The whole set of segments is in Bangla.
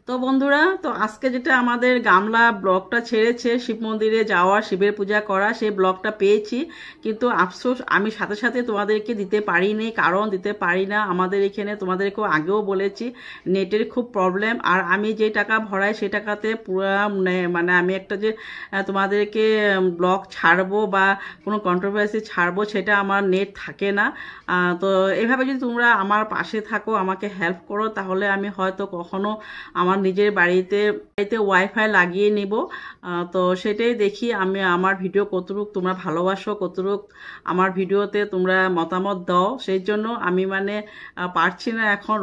তো বন্ধুরা, তো আজকে যেটা আমাদের গামলা ব্লগটা ছেড়েছে শিব মন্দিরে যাওয়া, শিবের পূজা করা, সেই ব্লগটা পেয়েছি। কিন্তু আফসোস আমি সাথে সাথে তোমাদেরকে দিতে পারিনি, কারণ দিতে পারি না আমাদের এখানে, তোমাদেরকেও আগেও বলেছি, নেটের খুব প্রবলেম। আর আমি যে টাকা ভরাই সে টাকাতে পুরো মানে আমি একটা যে তোমাদেরকে ব্লগ ছাড়বো বা কোনো কন্ট্রোভার্সি ছাড়বো, সেটা আমার নেট থাকে না। তো এভাবে যদি তোমরা আমার পাশে থাকো, আমাকে হেল্প করো, তাহলে আমি হয়তো কখনো আমার নিজের বাড়িতে ওয়াইফাই লাগিয়ে নিব। তো সেটাই দেখি আমি আমার ভিডিও কতটুক তোমরা ভালোবাসো, কতটুক আমার ভিডিওতে তোমরা মতামত দাও। সেই জন্য আমি মানে পারছি না এখন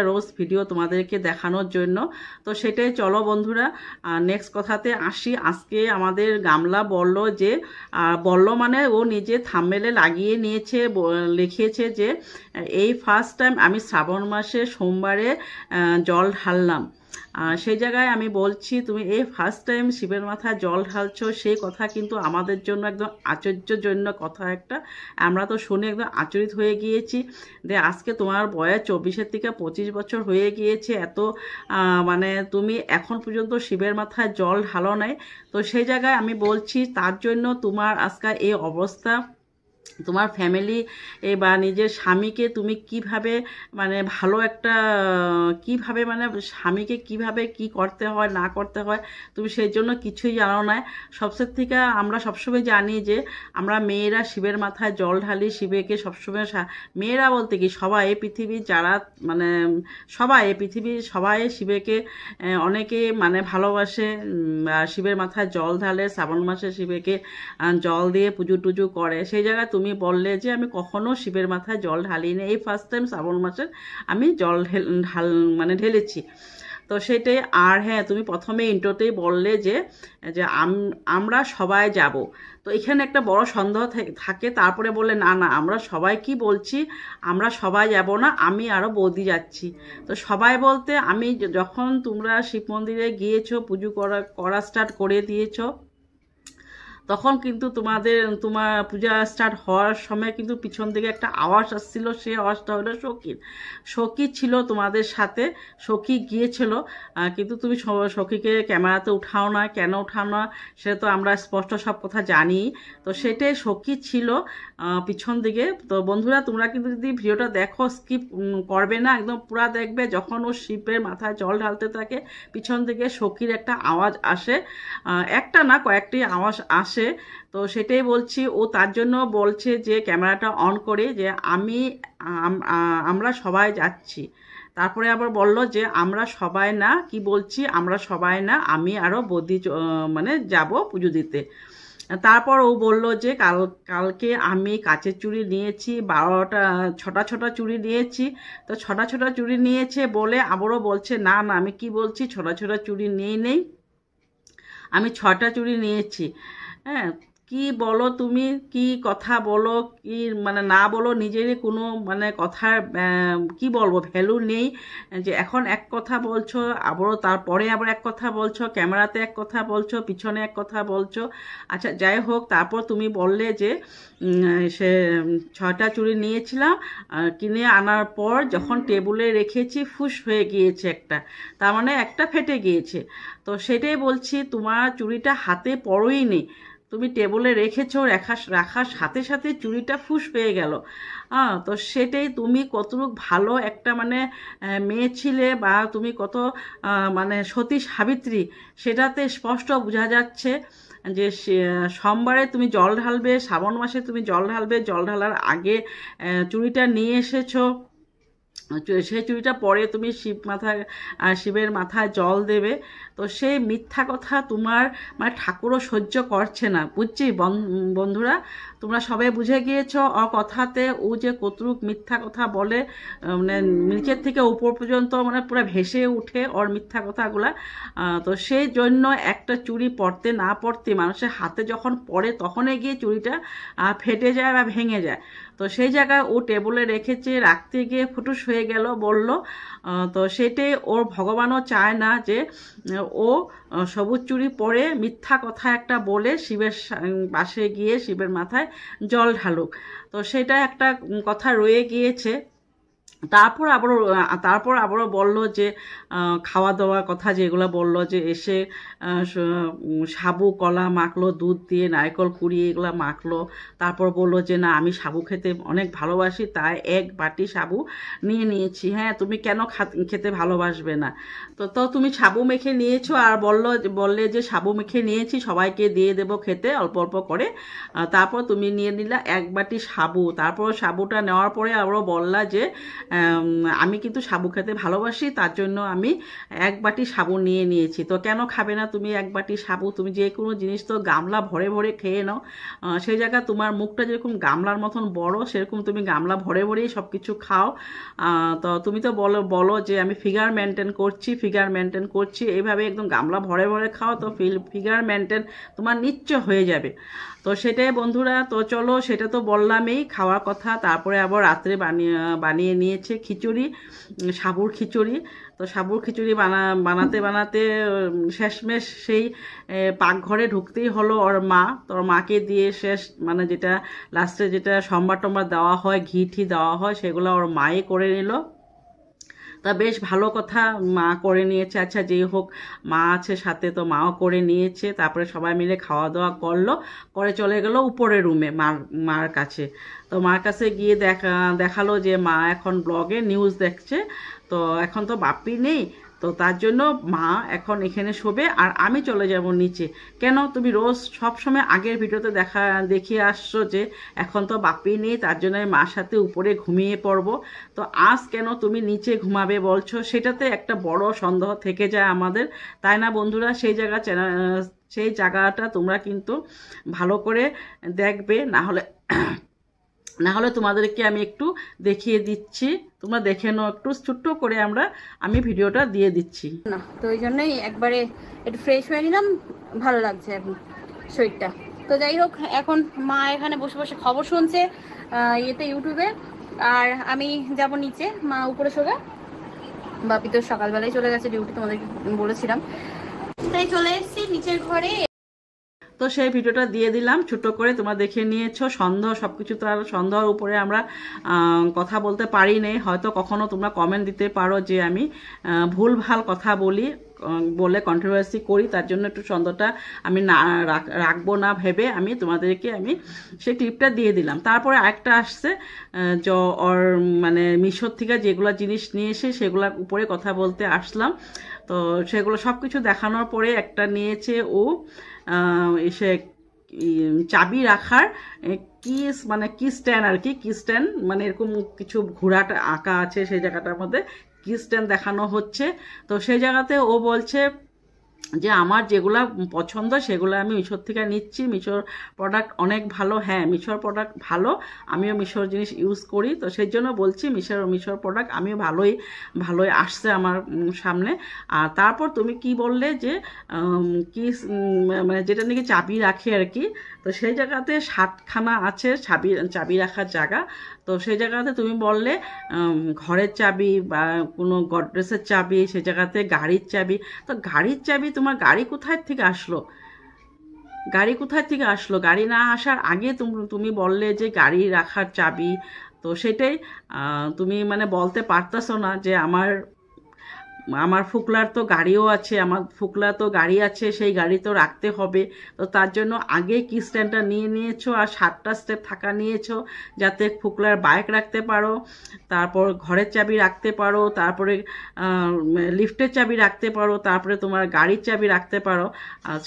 রোজ ভিডিও তোমাদেরকে দেখানোর জন্য। তো সেটাই, চলো বন্ধুরা নেক্সট কথাতে আসি। আজকে আমাদের গামলা বলল যে মানে ও নিজে থাম্বনেলে লাগিয়ে নিয়েছে, লিখেছে যে এই ফার্স্ট টাইম আমি শ্রাবণ মাসে সোমবারে জল ঢাললাম। সেই জায়গায় আমি বলছি, তুমি এই ফার্স্ট টাইম শিবের মাথায় জল ঢালছো, সেই কথা কিন্তু আমাদের জন্য একদম আশ্চর্যজনক কথা একটা। আমরা তো শুনে একদম আচরিত হয়ে গিয়েছি যে আজকে তোমার বয়স 24 থেকে 25 বছর হয়ে গিয়েছে, এত মানে তুমি এখন পর্যন্ত শিবের মাথায় জল ঢালো নাই। তো সেই জায়গায় আমি বলছি, তার জন্য তোমার আজকে এই অবস্থা। তোমার ফ্যামিলি বা নিজের স্বামীকে তুমি কিভাবে মানে ভালো একটা কিভাবে মানে স্বামীকে কিভাবে কি করতে হয় না করতে হয়, তুমি সেই জন্য কিছুই জানো না। সবচেয়ে থেকে আমরা সবসময় জানি যে আমরা মেয়েরা শিবের মাথায় জল ঢালি, শিবেকে সবসময়, মেয়েরা বলতে কি সবাই পৃথিবীর যারা মানে সবাই শিবেকে অনেকে মানে ভালোবাসে, শিবের মাথায় জল ঢালে, শ্রাবণ মাসে শিবেকে জল দিয়ে পুজো টুজো করে। সেই জায়গায় তুমি বললে যে আমি কখনো শিবের মাথায় জল ঢালিনি, এই ফার্স্ট টাইম শ্রাবণ মাসের আমি জল ঢেলেছি। তো সেটাই। আর হ্যাঁ, তুমি প্রথমে ইন্ট্রোতেই বললে যে যে আমরা সবাই যাব। তো এখানে একটা বড় সন্দেহ থাকে, তারপরে বললে না না আমরা সবাই কি বলছি, আমরা সবাই যাব না, আমি আরও বৌদি যাচ্ছি। তো সবাই বলতে আমি যখন তোমরা শিব মন্দিরে গিয়েছো, পুজো করা স্টার্ট করে দিয়েছো, তখন কিন্তু তোমার পূজা স্টার্ট হওয়ার সময় কিন্তু পিছন থেকে একটা আওয়াজ আসছিল, সেই আওয়াজটা হলো সখী ছিল তোমাদের সাথে, সখী গিয়েছিল। কিন্তু তুমি সখীকে ক্যামেরাতে উঠাও না, কেন উঠাও না সেটা তো আমরা স্পষ্ট সব কথা জানি। তো সেটাই, সখী ছিল পিছন দিকে। তো বন্ধুরা, তোমরা কিন্তু যদি ভিডিওটা দেখো, স্কিপ করবে না, একদম পুরা দেখবে। যখন ও শিবের মাথায় জল ঢালতে থাকে, পিছন দিকে সখীর একটা আওয়াজ আসে, একটা না কয়েকটি আওয়াজ আসে। তো সেটাই বলছি, ও তার জন্য বলছে যে ক্যামেরাটা অন করে যে আমরা সবাই যাচ্ছি। তারপরে আবার বলল যে আমরা সবাই না, কি বলছি, আমরা সবাই না, আমি আরও বৌদি মানে যাব পুজো দিতে। তারপর ও বলল যে কালকে আমি কাচের চুড়ি নিয়েছি 6টা চুড়ি নিয়েছি। তো 6টা চুড়ি নিয়েছে বলে আবারও বলছে না না, আমি কি বলছি, 6টা চুড়ি নেই, আমি 6টা চুড়ি নিয়েছি। হ্যাঁ, কি বলো তুমি, কি কথা বলো, কি মানে না বলো, নিজেরই কোনো মানে কথার কি বলবো ভ্যালু নেই। যে এখন এক কথা বলছো, আবারও তারপরে আবার এক কথা বলছো, ক্যামেরাতে এক কথা বলছো, পিছনে এক কথা বলছো। আচ্ছা যাই হোক, তারপর তুমি বললে যে সে 6টা চুড়ি নিয়েছিলাম, কিনে আনার পর যখন টেবিলে রেখেছি ফুস হয়ে গিয়েছে একটা, তার মানে একটা ফেটে গিয়েছে। তো সেটাই বলছি, তোমার চুড়িটা হাতে পড়োই নেই, তুমি টেবিলে রেখেছো, রাখার সাথে সাথে চুড়িটা ফুস হয়ে গেল। তো সেটাই, তুমি কতটুকু ভালো একটা মানে মেয়ে ছিলে, বা তুমি কত মানে সতী সাবিত্রী, সেটাতে স্পষ্ট বোঝা যাচ্ছে যে সোমবারে তুমি জল ঢালবে, শ্রাবণ মাসে তুমি জল ঢালবে, জল ঢালার আগে চুড়িটা নিয়ে এসেছো, সেই চুড়িটা পরে তুমি শিবের মাথায় জল দেবে। তো সেই মিথ্যা কথা তোমার মানে ঠাকুরও সহ্য করছে না, বুঝছি বন্ধুরা, তোমরা সবাই বুঝে গিয়েছ ওর কথাতে ও যে কতটুক মিথ্যা কথা বলে, মানে নিচের থেকে উপর পর্যন্ত মানে পুরো ভেসে উঠে ওর মিথ্যা কথাগুলা। তো সেই জন্য একটা চুড়ি পরতে না পরতে মানুষের হাতে যখন পড়ে, তখনই গিয়ে চুড়িটা ফেটে যায় বা ভেঙে যায়। তো সেই জায়গায় ও টেবিলে রেখেছে, রাখতে গিয়ে ফুটুস হয়ে গেল বলল। তো সেটাই, ওর ভগবানও চায় না যে ও সবুজ চুড়ি পরে মিথ্যা কথা একটা বলে শিবের পাশে গিয়ে শিবের মাথায় জল ঢালুক। তো সেটা একটা কথা রয়ে গিয়েছে। তারপর আবারও বলল যে খাওয়া দাওয়ার কথা, যেগুলো বলল যে এসে সাবু কলা মাখলো, দুধ দিয়ে নারকেল কুড়িয়ে এগুলো মাখলো। তারপর বলল যে না, আমি সাবু খেতে অনেক ভালোবাসি, তাই এক বাটি সাবু নিয়ে নিয়েছি। হ্যাঁ, তুমি কেন খেতে ভালোবাসবে না? তো তুমি সাবু মেখে নিয়েছো আর বললে যে সাবু মেখে নিয়েছি, সবাইকে দিয়ে দেবো খেতে অল্প অল্প করে। তারপর তুমি নিয়ে নিলা এক বাটি সাবু। তারপর সাবুটা নেওয়ার পরে আবারও বললা যে আমি কিন্তু সাবু খেতে ভালোবাসি, তার জন্য আমি এক বাটি সাবু নিয়ে নিয়েছি। তো কেন খাবে না তুমি এক বাটি সাবু? তুমি যে কোনো জিনিস তো গামলা ভরে ভরে খেয়ে নাও। সেই জায়গায় তোমার মুখটা যেরকম গামলার মতন বড়, সেরকম তুমি গামলা ভরে ভরেই সব কিছু খাও। তো তুমি তো বলো যে আমি ফিগার মেনটেন করছি, এইভাবে একদম গামলা ভরে ভরে খাও, তো ফিগার মেনটেন তোমার নিশ্চয় হয়ে যাবে। তো সেটাই বন্ধুরা, তো চলো, সেটা তো বললামই খাওয়ার কথা। তারপরে আবার রাত্রে বানিয়ে নিয়েছে খিচুড়ি, সাবুর খিচুড়ি। তো সাবুর খিচুড়ি বানাতে বানাতে শেষমেশ সেই পাকঘরে ঢুকতেই হলো ওর মা। তো ওর মাকে দিয়ে শেষ, মানে যেটা লাস্টে যেটা সম্বার টম্বার দেওয়া হয়, ঘি ঠি দেওয়া হয়, সেগুলো ওর মায়ে করে নিল। তা বেশ ভালো কথা, মা করে নিয়েছে। আচ্ছা, যেই হোক, মা আছে সাথে, তো মাও করে নিয়েছে। তারপরে সবাই মিলে খাওয়া দাওয়া করলো, করে চলে গেল উপরের রুমে মার কাছে। তো মার কাছে গিয়ে দেখালো যে মা এখন ব্লগে নিউজ দেখছে। তো এখন তো বাপ্পি নেই, তো তার জন্য মা এখন এখানে শোবে আর আমি চলে যাব নিচে। কেন? তুমি রোজ সবসময় আগের ভিডিওতে দেখিয়ে আসছো যে এখন তো বাপ্পি নেই, তার জন্য আমি মার সাথে উপরে ঘুমিয়ে পড়বো। তো আজ কেন তুমি নিচে ঘুমাবে বলছো? সেটাতে একটা বড় সন্দেহ থেকে যায় আমাদের, তাই না বন্ধুরা? সেই জায়গাটা তোমরা কিন্তু ভালো করে দেখবে, না হলে তোমাদেরকে আমি একটু দেখিয়ে দিচ্ছি, তোমরা দেখে নাও একটু ছোট্ট করে। আমি ভিডিওটা দিয়ে দিচ্ছি না, তো ওই জন্যই একবারে একটু ফ্রেশ হয়ে নিলাম, ভালো লাগছে এখন শরীরটা। তো যাই হোক, এখন মা এখানে বসে বসে খবর শুনছে ইউটিউবে, আর আমি যাব নিচে, মা উপরে শোবে। বাপি তো সকালবেলায় চলে গেছে ডিউটি, তোমাদেরকে বলেছিলাম, তাই চলে এসেছি নিচের ঘরে। তো সেই ভিডিওটা দিয়ে দিলাম ছোট করে, তোমরা দেখে নিয়েছো। সব কিছু তো আর সন্দেহের উপরে আমরা কথা বলতে পারি নেই। হয়তো কখনো তোমরা কমেন্ট দিতে পারো যে আমি ভুলভাল কথা বলে কন্ট্রোভার্সি করি, তার জন্য একটু সন্দেহটা আমি না রাখবো না ভেবে তোমাদেরকে সেই ক্লিপটা দিয়ে দিলাম। তারপরে আরেকটা আসছে, ওর মানে মিশোর থেকে যেগুলো জিনিস নিয়ে এসে সেগুলোর উপরে কথা বলতে আসলাম। তো সেগুলো সব কিছু দেখানোর পরে একটা নিয়েছে ও এসে চাবি রাখার কি স্ট্যান্ড আর কি, মানে এরকম কিছু ঘোড়াটা আঁকা আছে, সেই জায়গাটার মধ্যে কি স্ট্যান্ড দেখানো হচ্ছে। তো সেই জায়গাতে ও বলছে যে আমার যেগুলা পছন্দ সেগুলো আমি মিশোর থেকে নিচ্ছি, মিশোর প্রোডাক্ট অনেক ভালো। হ্যাঁ, মিশোর প্রোডাক্ট ভালো, আমিও মিশোর জিনিস ইউজ করি, তো সেই জন্য বলছি মিশোর প্রোডাক্ট আমিও ভালোই আসছে আমার সামনে। আর তারপর তুমি কি বললে যে মানে যেটা নাকি চাবি রাখে আর কি, তো সেই জায়গাতে 7খানা আছে চাবি রাখার জায়গা। তো সেই জায়গাতে তুমি বললে ঘরের চাবি বা কোনো গডরেজের চাবি, সেই জায়গাতে গাড়ির চাবি। তো গাড়ির চাবি, তোমার গাড়ি কোথায় থেকে আসলো? গাড়ি না আসার আগে তুমি বললে যে গাড়ি রাখার চাবি। তো সেটাই তুমি মানে বলতে পারতেছো না যে আমার ফুকলার তো গাড়ি আছে, সেই গাড়ি তো রাখতে হবে। তো তার জন্য আগে কি স্ট্যান্ডটা নিয়ে নিয়েছো আর 7টা স্টেপ থাকা নিয়েছো, যাতে ফুকলার বাইক রাখতে পারো, তারপর ঘরের চাবি রাখতে পারো, তারপরে লিফটের চাবি রাখতে পারো, তারপরে তোমার গাড়ির চাবি রাখতে পারো।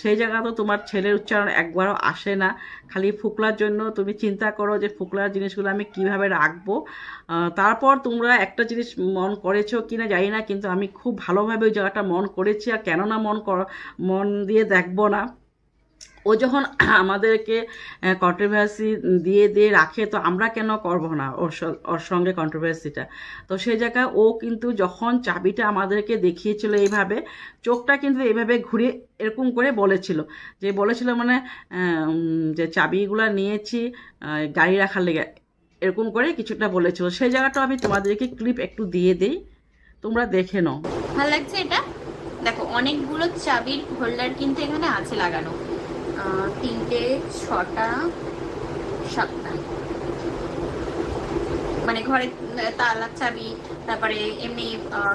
সেই জায়গা তো তোমার ছেলের উচ্চারণ একবারও আসে না। খালি ফুকলার জন্য তুমি চিন্তা করো যে ফুকলার জিনিসগুলো আমি কিভাবে রাখবো। তারপর তোমরা একটা জিনিস মন করেছো কিনা জানি না, কিন্তু আমি খুব ভালোভাবে ওই জায়গাটা মন করেছি। আর কেননা মন দিয়ে দেখবো না, ও যখন আমাদেরকে কন্ট্রোভার্সি দিয়ে রাখে, তো আমরা কেন করবো না ওর সঙ্গে কন্ট্রোভার্সিটা? তো সেই জায়গায় ও কিন্তু যখন চাবিটা আমাদেরকে দেখিয়েছিল এইভাবে, চোখটা কিন্তু এইভাবে ঘুরে এরকম করে বলেছিল মানে যে চাবিগুলো নিয়েছি গাড়ি রাখার লেগে, এরকম করে কিছুটা বলেছিল। সেই জায়গাটা আমি তোমাদেরকে ক্লিপ একটু দিয়ে দিই, তোমরা দেখে নাও। ভালো লাগছে এটা, দেখো অনেকগুলো চাবির হোল্ডার কিন্তু এখানে আছে লাগানো, 3টে 6টা 7টা, মানে ঘরে তালার চাবি, তারপরে এমনি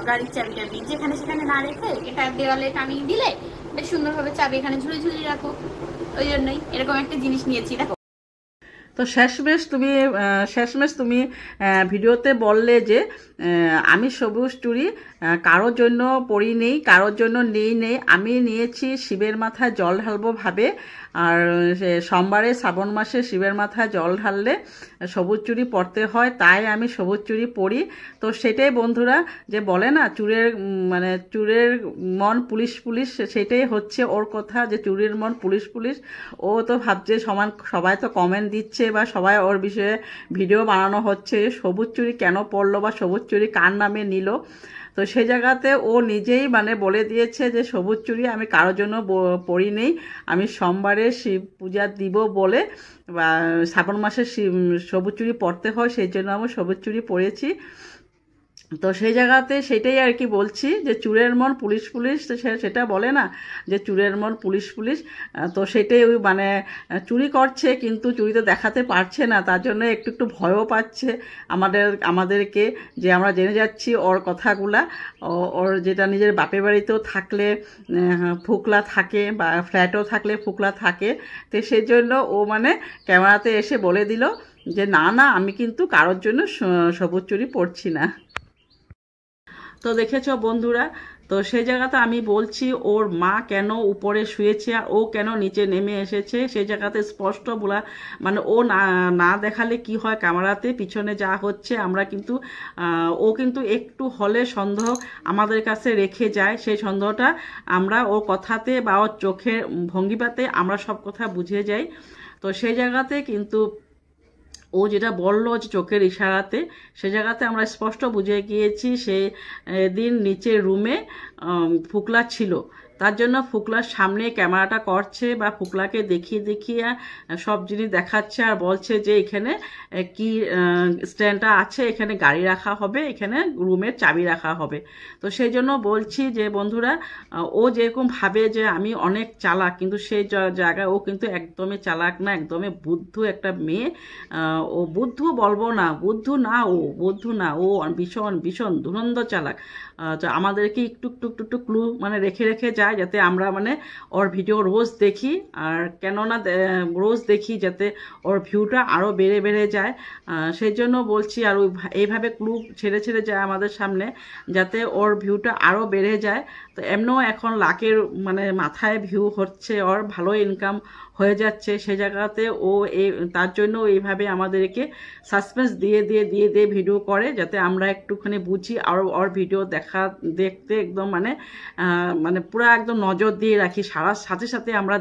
গাড়ির চাবি টাবি যেখানে সেখানে না রেখে এটা দেওয়ালে টানিয়ে দিলে বেশ সুন্দরভাবে চাবি এখানে ঝুলে ঝুলিয়ে রাখো। ওই জন্যই এরকম একটা জিনিস নিয়েছি। দেখো তো শেষমেশ তুমি ভিডিওতে বললে যে আমি সবুজ চুড়ি কারোর জন্য পরি নেই, কারোর জন্য নেই, আমি নিয়েছি শিবের মাথায় জল ঢালবো ভাবে। আর সোমবারে শ্রাবণ মাসে শিবের মাথায় জল ঢাললে সবুজ চুড়ি পরতে হয়, তাই আমি সবুজ চুড়ি পরি। তো সেটাই বন্ধুরা, যে বলে না চুরের মন পুলিশ পুলিশ, সেটাই হচ্ছে ওর কথা, যে চুরের মন পুলিশ পুলিশ। ও তো ভাবছে সবাই তো কমেন্ট দিচ্ছে বা সবাই ওর বিষয়ে ভিডিও বানানো হচ্ছে, সবুজ চুড়ি কেন পরলো বা সবুজ চুড়ি কার নামে নিল। তো সেই জায়গাতে ও নিজেই বলে দিয়েছে যে সবুজ চুড়ি আমি কারোর জন্য পরি নেই, আমি সোমবারে শিব পূজা দিব বলে বা শ্রাবণ মাসে সবুজ চুড়ি পরতে হয়, সেই জন্য আমি সবুজ চুড়ি পরেছি। তো সেই জায়গাতে সেটাই আর কি বলছি, যে চুরের মন পুলিশ পুলিশ, তো সেটা বলে না যে চুরের মন পুলিশ পুলিশ। তো সেটাই ওই চুরি করছে কিন্তু চুরি তো দেখাতে পারছে না, তার জন্য একটু একটু ভয়ও পাচ্ছে আমাদেরকে, যে আমরা জেনে যাচ্ছি ওর কথাগুলা। ওর যেটা নিজের বাপের বাড়িতেও থাকলে ফুকলা থাকে বা ফ্ল্যাটও থাকলে ফুকলা থাকে, তো সেই জন্য ও ক্যামেরাতে এসে বলে দিল যে না আমি কিন্তু কারোর জন্য সবুজ চুড়ি পরছি না। তো দেখেছো বন্ধুরা, তো সেই জায়গাতে আমি বলছি ওর মা কেন উপরে শুয়েছে আর ও কেন নিচে নেমে এসেছে, সেই জায়গাতে স্পষ্ট বলা, ও না দেখালে কি হয় ক্যামেরাতে পিছনে যা হচ্ছে আমরা কিন্তু ও কিন্তু একটু হলে সন্দেহ আমাদের কাছে রেখে যায়, সেই সন্দেহটা আমরা ওর কথাতে বা ওর চোখের ভঙ্গিমাতে আমরা সব কথা বুঝে যাই। তো সেই জায়গাতে কিন্তু ও যেটা বললো যে চোখের ইশারাতে, সে জায়গাতে আমরা স্পষ্ট বুঝে গিয়েছি সে দিন নিচের রুমে ফুকলা ছিল, তার জন্য ফুকলার সামনে ক্যামেরাটা করছে বা ফুকলাকে দেখিয়ে সব জিনিস দেখাচ্ছে আর বলছে যে এখানে কি স্ট্যান্ডটা আছে, এখানে গাড়ি রাখা হবে, এখানে রুমের চাবি রাখা হবে। তো সেই জন্য বলছি যে বন্ধুরা, ও যেরকম ভাবে যে আমি অনেক চালাক, কিন্তু সেই জায়গায় ও কিন্তু একদমই চালাক না, একদমই বুদ্ধু একটা মেয়ে। ও বুদ্ধু বলবো না, বুদ্ধু না, ও ভীষণ ভীষণ ধুরন্ধর চালাক। তো আমাদেরকে একটু একটু একটু একটু ক্লু রেখে রেখে যায়, যাতে আমরা ওর ভিডিও রোজ দেখি, আর কেননা রোজ দেখি যাতে ওর ভিউটা আরও বেড়ে বেড়ে যায়। সেই জন্য বলছি, আর এইভাবে ক্লু ছেড়ে ছেড়ে যায় আমাদের সামনে, যাতে ওর ভিউটা আরও বেড়ে যায়। তো এমনও এখন লাখের মাথায় ভিউ হচ্ছে, ওর ভালো ইনকাম হয়ে যাচ্ছে, সে জায়গাতে ও তার জন্য এইভাবে আমাদেরকে সাসপেন্স দিয়ে ভিডিও করে, যাতে আমরা একটুখানি বুঝি আর ওর ভিডিও দেখতে একদম পুরো একদম নজর দিয়ে রাখি, সাথে সাথে আমরা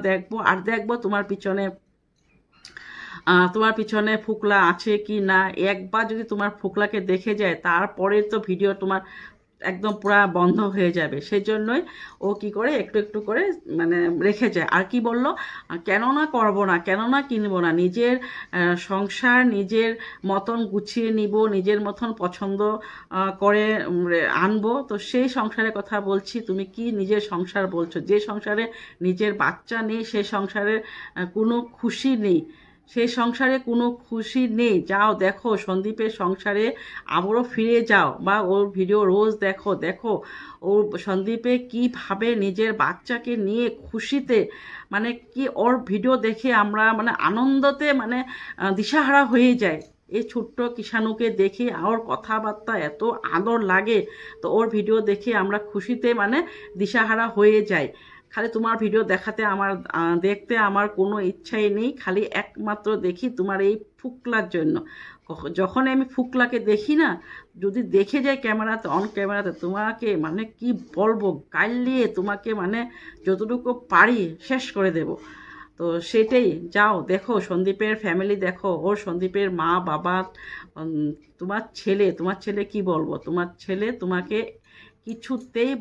দেখবো তোমার পিছনে ফুকলা আছে কি না। একবার যদি তোমার ফুকলাকে দেখে যায়, তারপরে তো ভিডিও তোমার একদম পুরা বন্ধ হয়ে যাবে। সেই জন্যই ও কি করে একটু একটু করে রেখে যায়। আর কি বললো, কেননা করবো না, কেননা কিনবো না, নিজের সংসার নিজের মতন গুছিয়ে নিব, নিজের মতন পছন্দ করে আনবো। তো সেই সংসারের কথা বলছি, তুমি কি নিজের সংসার বলছো? যে সংসারে নিজের বাচ্চা নেই, সেই সংসারে কোনো খুশি নেই, সেই সংসারে কোনো খুশি নেই। যাও দেখো সন্দীপের সংসারে, আবারও ফিরে যাও বা ওর ভিডিও রোজ দেখো ওর সন্দীপে কীভাবে নিজের বাচ্চাকে নিয়ে খুশিতে কি ওর ভিডিও দেখে আমরা আনন্দতে দিশাহারা হয়ে যায়। এই ছোট্ট কিষাণুকে দেখে ওর কথাবার্তা এত আদর লাগে, তো ওর ভিডিও দেখে আমরা খুশিতে দিশাহারা হয়ে যাই। খালি তোমার ভিডিও দেখতে আমার কোনো ইচ্ছাই নেই, খালি একমাত্র দেখি তোমার এই ফুকলার জন্য। যখন আমি ফুকলাকে দেখি না, যদি দেখে যাই ক্যামেরাতে, অন ক্যামেরাতে, তোমাকে কি বলবো, গাইলিয়ে তোমাকে যতটুকু পারি শেষ করে দেব। তো সেটাই, যাও দেখো সন্দীপের ফ্যামিলি দেখো, ওর সন্দীপের মা বাবা, তোমার ছেলে কি বলবো, তোমার ছেলে তোমাকে কিছুতেই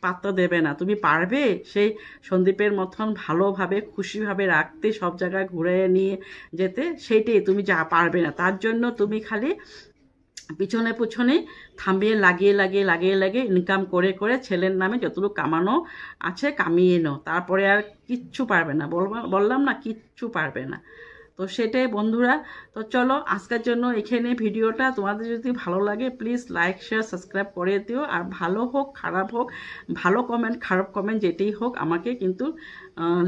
পাত্তা দেবে না। তুমি পারবে সেই সন্দীপের মতন ভালোভাবে খুশিভাবে রাখতে, সব জায়গায় ঘুরে নিয়ে যেতে? সেইটাই তুমি পারবে না। তার জন্য তুমি খালি পিছনে থামিয়ে লাগিয়ে ইনকাম করে ছেলের নামে যতটুকু কামানো আছে কামিয়ে নাও, তারপরে আর কিচ্ছু পারবে না। বললাম না, কিচ্ছু পারবে না। তো সেটাই বন্ধুরা। তো চলো আজকের জন্য এখানে ভিডিওটা, তোমাদের যদি ভালো লাগে প্লিজ লাইক শেয়ার সাবস্ক্রাইব করে দিও। আর ভালো হোক খারাপ হোক, ভালো কমেন্ট খারাপ কমেন্ট যেটাই হোক আমাকে কিন্তু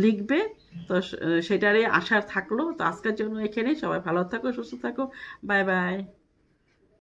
লিখবে। তো সেটারই আশা থাকলো। তো আজকের জন্য এখানেই, সবাই ভালো থাকো সুস্থ থাকো, বাই বাই।